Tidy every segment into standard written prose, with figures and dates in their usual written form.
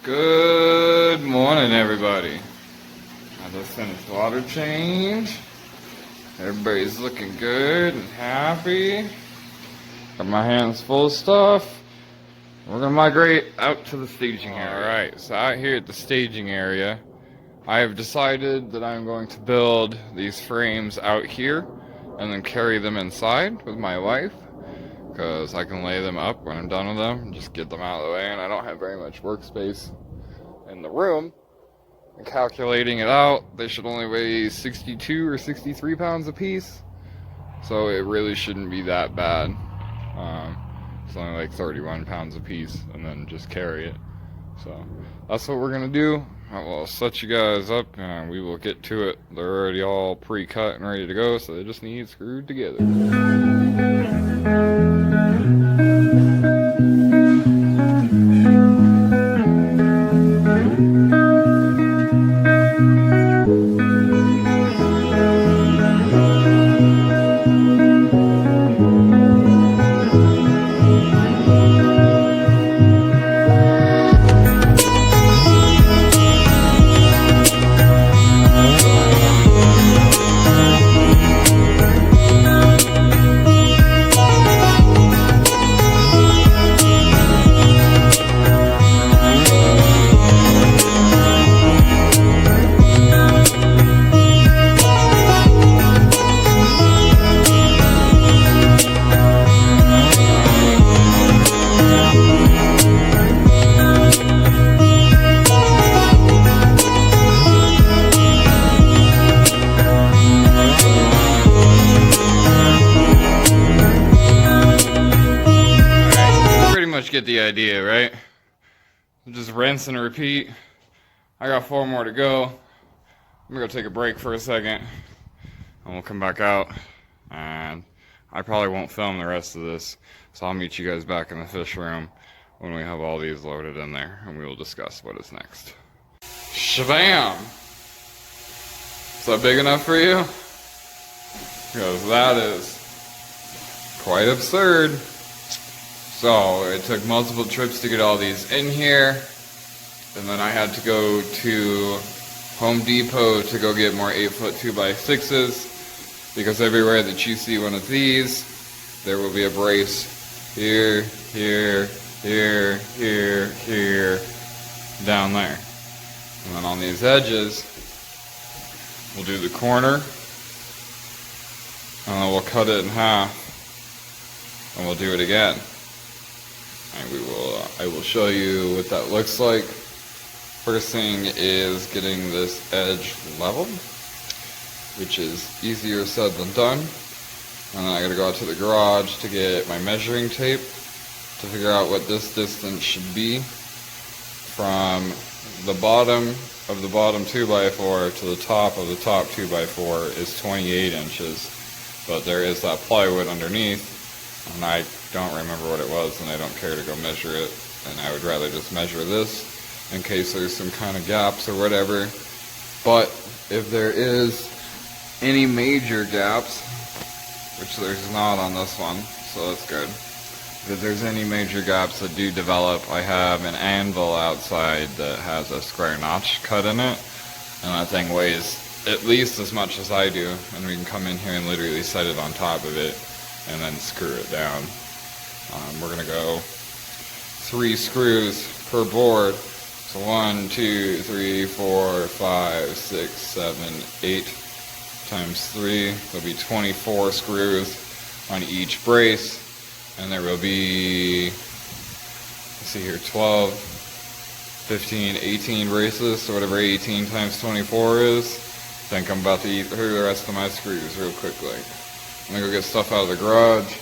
Good morning, everybody. I just finished water change. Everybody's looking good and happy. Got my hands full of stuff. We're gonna migrate out to the staging area. Alright, so out here at the staging area, I have decided that I'm going to build these frames out here and then carry them inside with my wife, because I can lay them up when I'm done with them and just get them out of the way, and I don't have very much workspace in the room. And calculating it out, they should only weigh 62 or 63 pounds a piece, so it really shouldn't be that bad. It's only like 31 pounds a piece, and then just carry it. So that's what we're gonna do. I will set you guys up and we will get to it. They're already all pre-cut and ready to go, so they just need screwed together. Get the idea, right? Just rinse and repeat. I got 4 more to go. I'm gonna go take a break for a second and we'll come back out, and I probably won't film the rest of this, so I'll meet you guys back in the fish room when we have all these loaded in there and we will discuss what is next. Shabam! Is that big enough for you? Because that is quite absurd. So it took multiple trips to get all these in here, and then I had to go to Home Depot to go get more 8-foot 2x6s, because everywhere that you see one of these, there will be a brace here, here, here, here, here, down there. And then on these edges, we'll do the corner, and then we'll cut it in half, and we'll do it again. And I will show you what that looks like. First thing is getting this edge leveled, which is easier said than done. And then I gotta go out to the garage to get my measuring tape to figure out what this distance should be from the bottom of the bottom 2x4 to the top of the top 2x4 is 28 inches. But there is that plywood underneath, and I don't remember what it was, and I don't care to go measure it, and I would rather just measure this in case there's some kind of gaps or whatever. But if there is any major gaps, which there's not on this one, so that's good. If there's any major gaps that do develop, I have an anvil outside that has a square notch cut in it, and that thing weighs at least as much as I do, and we can come in here and literally set it on top of it and then screw it down. We're gonna go 3 screws per board. So 1, 2, 3, 4, 5, 6, 7, 8 times 3. There'll be 24 screws on each brace, and there will be, let's see here, 12, 15, 18 braces. So whatever 18 times 24 is. I think I'm about to eat through the rest of my screws real quickly. I'm gonna go get stuff out of the garage,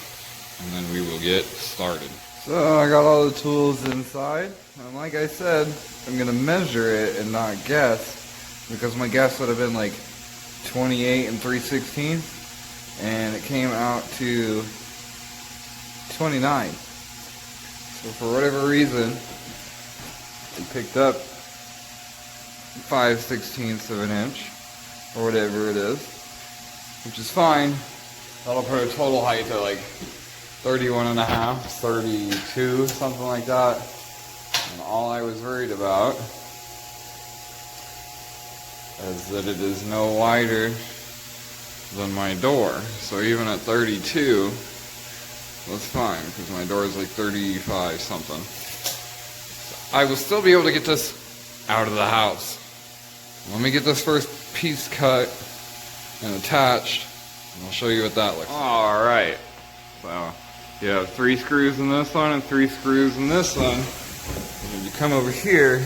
and then we will get started. So I got all the tools inside, and like I said, I'm gonna measure it and not guess, because my guess would have been like 28 3/16, and it came out to 29. So for whatever reason, it picked up 5/16 of an inch, or whatever it is, which is fine. That'll put a total height to like 31 and a half, 32, something like that. And all I was worried about is that it is no wider than my door. So even at 32, that's fine, because my door is like 35 something. So I will still be able to get this out of the house. Let me get this first piece cut and attached, and I'll show you what that looks like. Alright, so you have 3 screws in this one and 3 screws in this one. And when you come over here,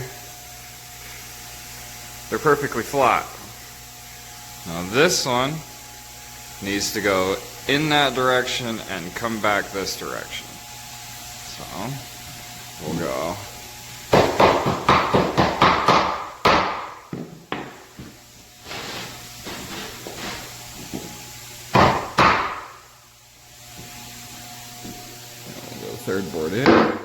they're perfectly flat. Now this one needs to go in that direction and come back this direction. So we'll go. We'll go third board in.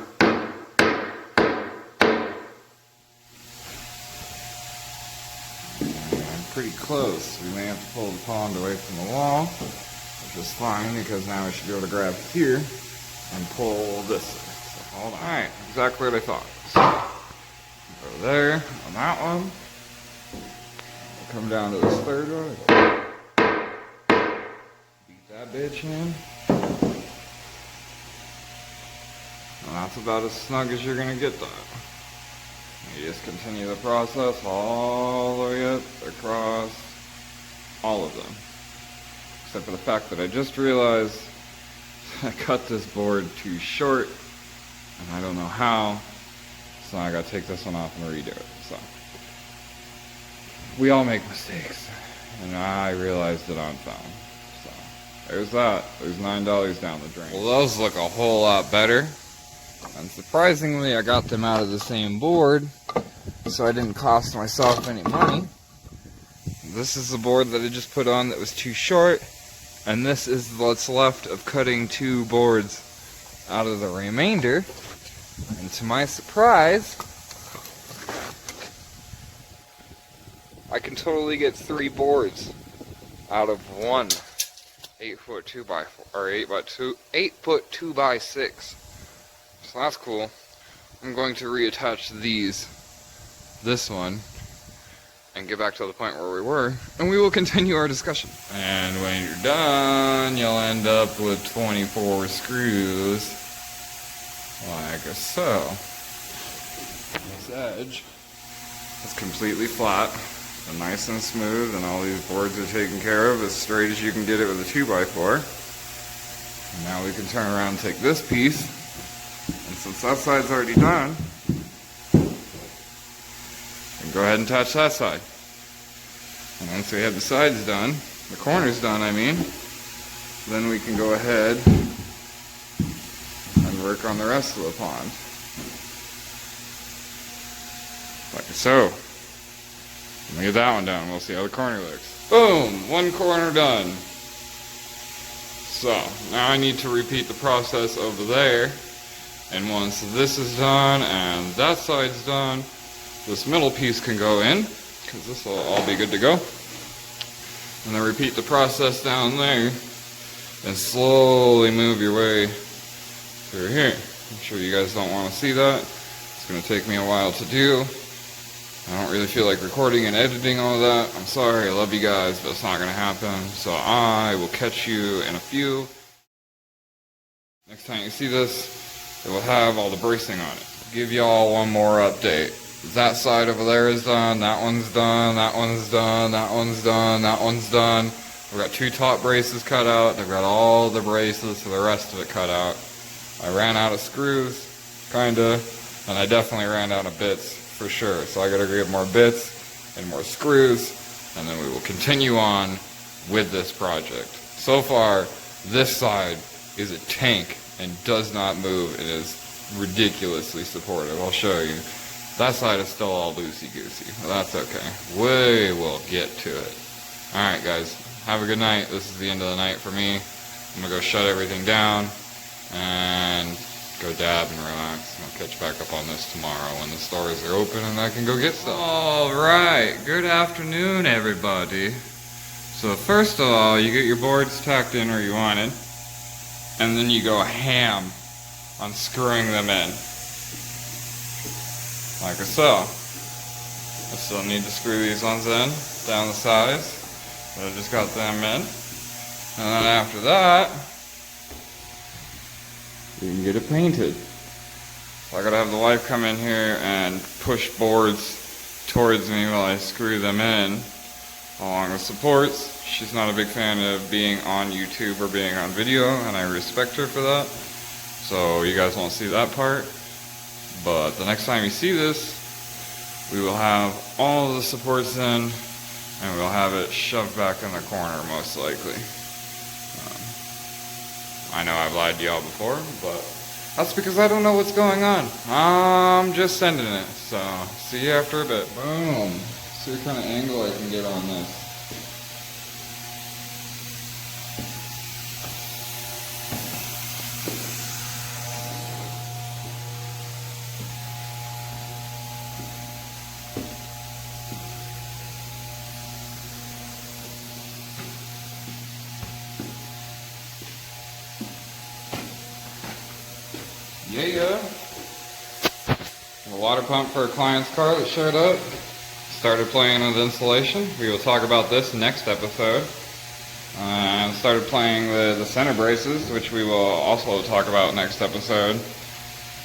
Pretty close. We may have to pull the pond away from the wall, which is fine because now I should be able to grab here and pull this. So hold on. Alright, exactly what I thought. So, go there on that one. We'll come down to this third one. Beat that bitch in. And that's about as snug as you're going to get that. You just continue the process all the way up across all of them. Except for the fact that I just realized I cut this board too short, and I don't know how, so I gotta take this one off and redo it. So we all make mistakes, and I realized it on film. So there's that. There's $9 down the drain. Well, those look a whole lot better. And surprisingly, I got them out of the same board, so I didn't cost myself any money. This is the board that I just put on that was too short, and this is what's left of cutting 2 boards out of the remainder. And to my surprise, I can totally get 3 boards out of one 8-foot 2x4 or 8-foot 2x6. So that's cool. I'm going to reattach this one, and get back to the point where we were, and we will continue our discussion. And when you're done, you'll end up with 24 screws, like so. This edge is completely flat, and nice and smooth, and all these boards are taken care of as straight as you can get it with a 2x4. And now we can turn around and take this piece. And since that side's already done, we can go ahead and touch that side. And once we have the sides done, the corners done, I mean, then we can go ahead and work on the rest of the pond. Like so. Let me get that one done. We'll see how the corner looks. Boom! One corner done. So, now I need to repeat the process over there. And once this is done and that side's done, this middle piece can go in, because this will all be good to go. And then repeat the process down there, and slowly move your way through here. I'm sure you guys don't want to see that. It's going to take me a while to do. I don't really feel like recording and editing all of that. I'm sorry, I love you guys, but it's not going to happen. So I will catch you in a few. Next time you see this, it will have all the bracing on it. Give y'all one more update. That side over there is done, that one's done, that one's done, that one's done, that one's done. We've got 2 top braces cut out. I've got all the braces for the rest of it cut out. I ran out of screws, kinda, and I definitely ran out of bits for sure. So I gotta get more bits and more screws, and then we will continue on with this project. So far, this side is a tank and does not move and is ridiculously supportive. I'll show you. That side is still all loosey-goosey. Well, that's okay. We will get to it. Alright guys, have a good night. This is the end of the night for me. I'm going to go shut everything down and go dab and relax. I'll catch back up on this tomorrow when the stores are open and I can go get stuff. Alright, good afternoon everybody. So first of all, you get your boards tacked in where you wanted. And then you go ham on screwing them in. like so. I still need to screw these ones in down the sides, but I just got them in. And then after that, you can get it painted. So I gotta have the wife come in here and push boards towards me while I screw them in along with supports. She's not a big fan of being on YouTube or being on video, and I respect her for that. So you guys won't see that part. But the next time you see this, we will have all of the supports in, and we'll have it shoved back in the corner most likely. I know I've lied to y'all before, but that's because I don't know what's going on. I'm just sending it. So see you after a bit. Boom. See what kind of angle I can get on this. Yeah. A water pump for a client's car that showed up. Started playing with insulation. We will talk about this next episode. Started playing with the center braces, which we will also talk about next episode.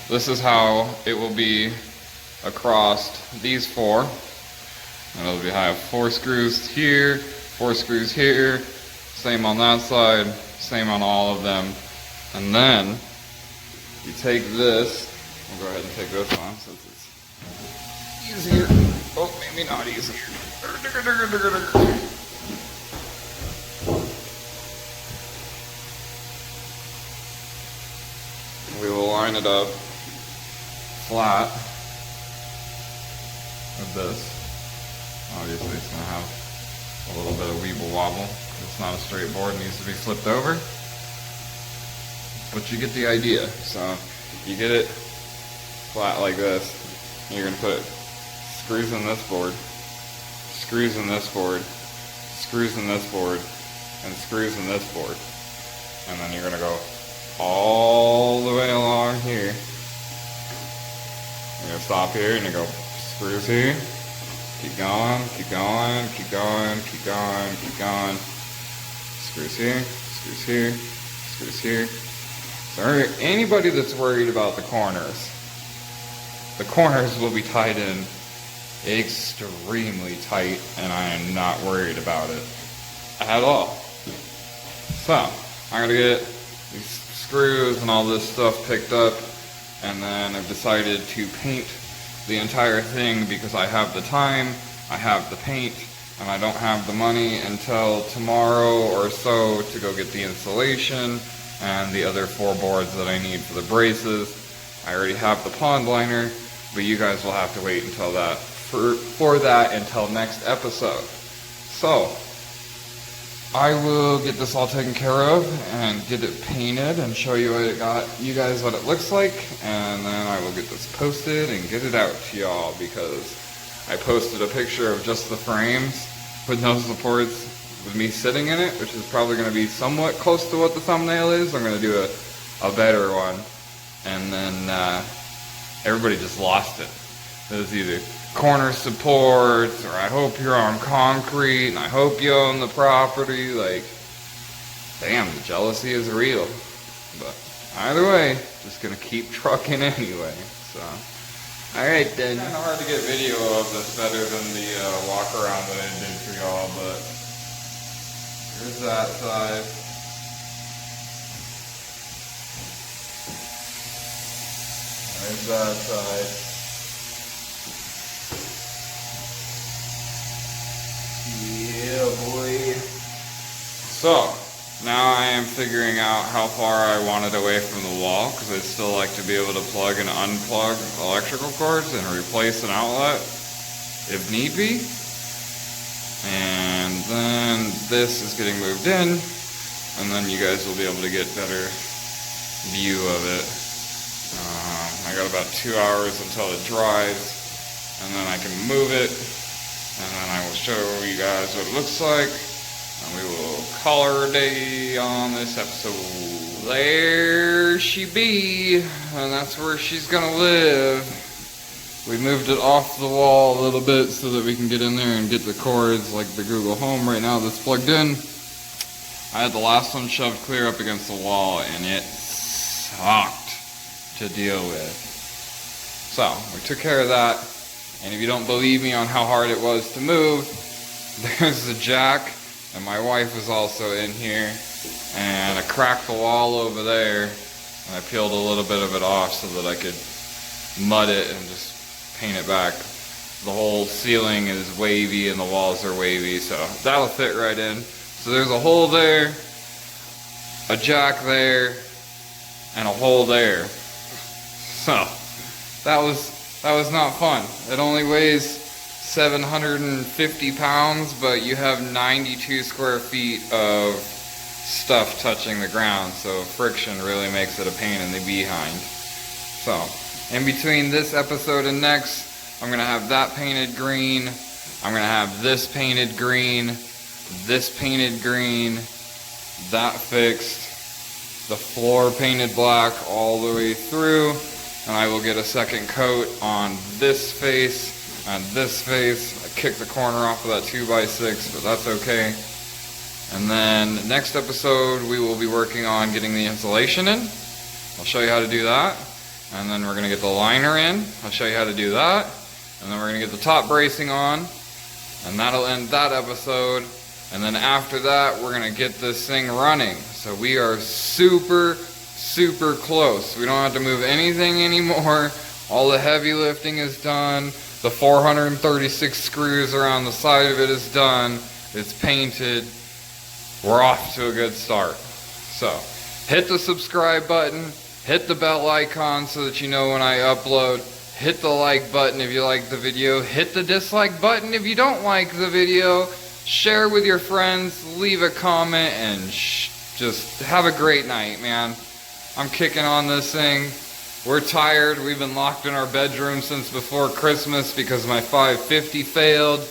This is how it will be across these four. And it'll be, I have 4 screws here, 4 screws here, same on that side, same on all of them. And then you take this, we'll go ahead and take this one since it's easier. Oh, maybe not easier. We will line it up flat with this. Obviously it's going to have a little bit of weeble wobble. It's not a straight board, it needs to be flipped over. But you get the idea. So you get it flat like this. You're going to put screws in this board, screws in this board, screws in this board, and screws in this board. And then you're going to go all the way along here. You're going to stop here and you go screws here. Keep going, keep going, keep going, keep going, keep going. Screws here, screws here, screws here. So anybody that's worried about the corners will be tied in extremely tight, and I am not worried about it at all. So I'm gonna get these screws and all this stuff picked up, and then I've decided to paint the entire thing because I have the time, I have the paint, and I don't have the money until tomorrow or so to go get the insulation and the other 4 boards that I need for the braces. I already have the pond liner, but you guys will have to wait until that for that until next episode. So I will get this all taken care of and get it painted and show you you guys what it looks like, and then I will get this posted and get it out to y'all, because I posted a picture of just the frames with no supports with me sitting in it, which is probably going to be somewhat close to what the thumbnail is. I'm going to do a better one. And then everybody just lost it. It was either corner supports, or I hope you're on concrete, and I hope you own the property. Like, damn, the jealousy is real. But either way, just going to keep trucking anyway. So, alright then. It's kind of hard to get video of this better than the walk around that I did for y'all, but here's that side. There's that side. Yeah, boy. So, now I am figuring out how far I want it away from the wall, because I'd still like to be able to plug and unplug electrical cords and replace an outlet if need be. And then this is getting moved in, and then you guys will be able to get better view of it. I got about 2 hours until it dries, and then I can move it, and then I will show you guys what it looks like, and we will call her a day on this episode. There she be, and that's where she's gonna live. We moved it off the wall a little bit so that we can get in there and get the cords like the Google Home right now that's plugged in. I had the last one shoved clear up against the wall and it sucked to deal with. So we took care of that, and if you don't believe me on how hard it was to move, there's the jack, and my wife was also in here, and I cracked the wall over there, and I peeled a little bit of it off so that I could mud it and just paint it back. The whole ceiling is wavy and the walls are wavy, so that'll fit right in. So there's a hole there, a jack there, and a hole there. So that was not fun. It only weighs 750 pounds, but you have 92 square feet of stuff touching the ground, so friction really makes it a pain in the behind. So in between this episode and next, I'm gonna have that painted green, I'm gonna have this painted green, this painted green, that fixed, the floor painted black all the way through, and I will get a second coat on this face and this face. I kicked the corner off of that 2x6, but that's okay. And then next episode we will be working on getting the insulation in. I'll show you how to do that. And then we're gonna get the liner in. I'll show you how to do that. And then we're gonna get the top bracing on, and that'll end that episode. And then after that, we're gonna get this thing running. So we are super close. We don't have to move anything anymore. All the heavy lifting is done. The 436 screws around the side of it is done. It's painted. We're off to a good start. So hit the subscribe button, hit the bell icon so that you know when I upload. Hit the like button if you like the video. Hit the dislike button if you don't like the video. Share with your friends, leave a comment, and just have a great night, man. I'm kicking on this thing. We're tired. We've been locked in our bedroom since before Christmas because my 550 failed.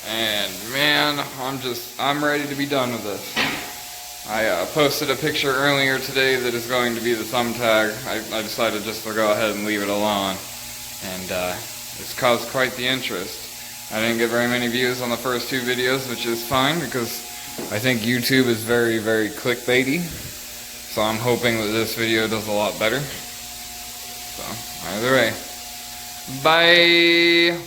And man, I'm ready to be done with this. I posted a picture earlier today that is going to be the thumbtack. I decided just to go ahead and leave it alone. And it's caused quite the interest. I didn't get very many views on the first two videos, which is fine because I think YouTube is very clickbaity. So I'm hoping that this video does a lot better. So either way, bye.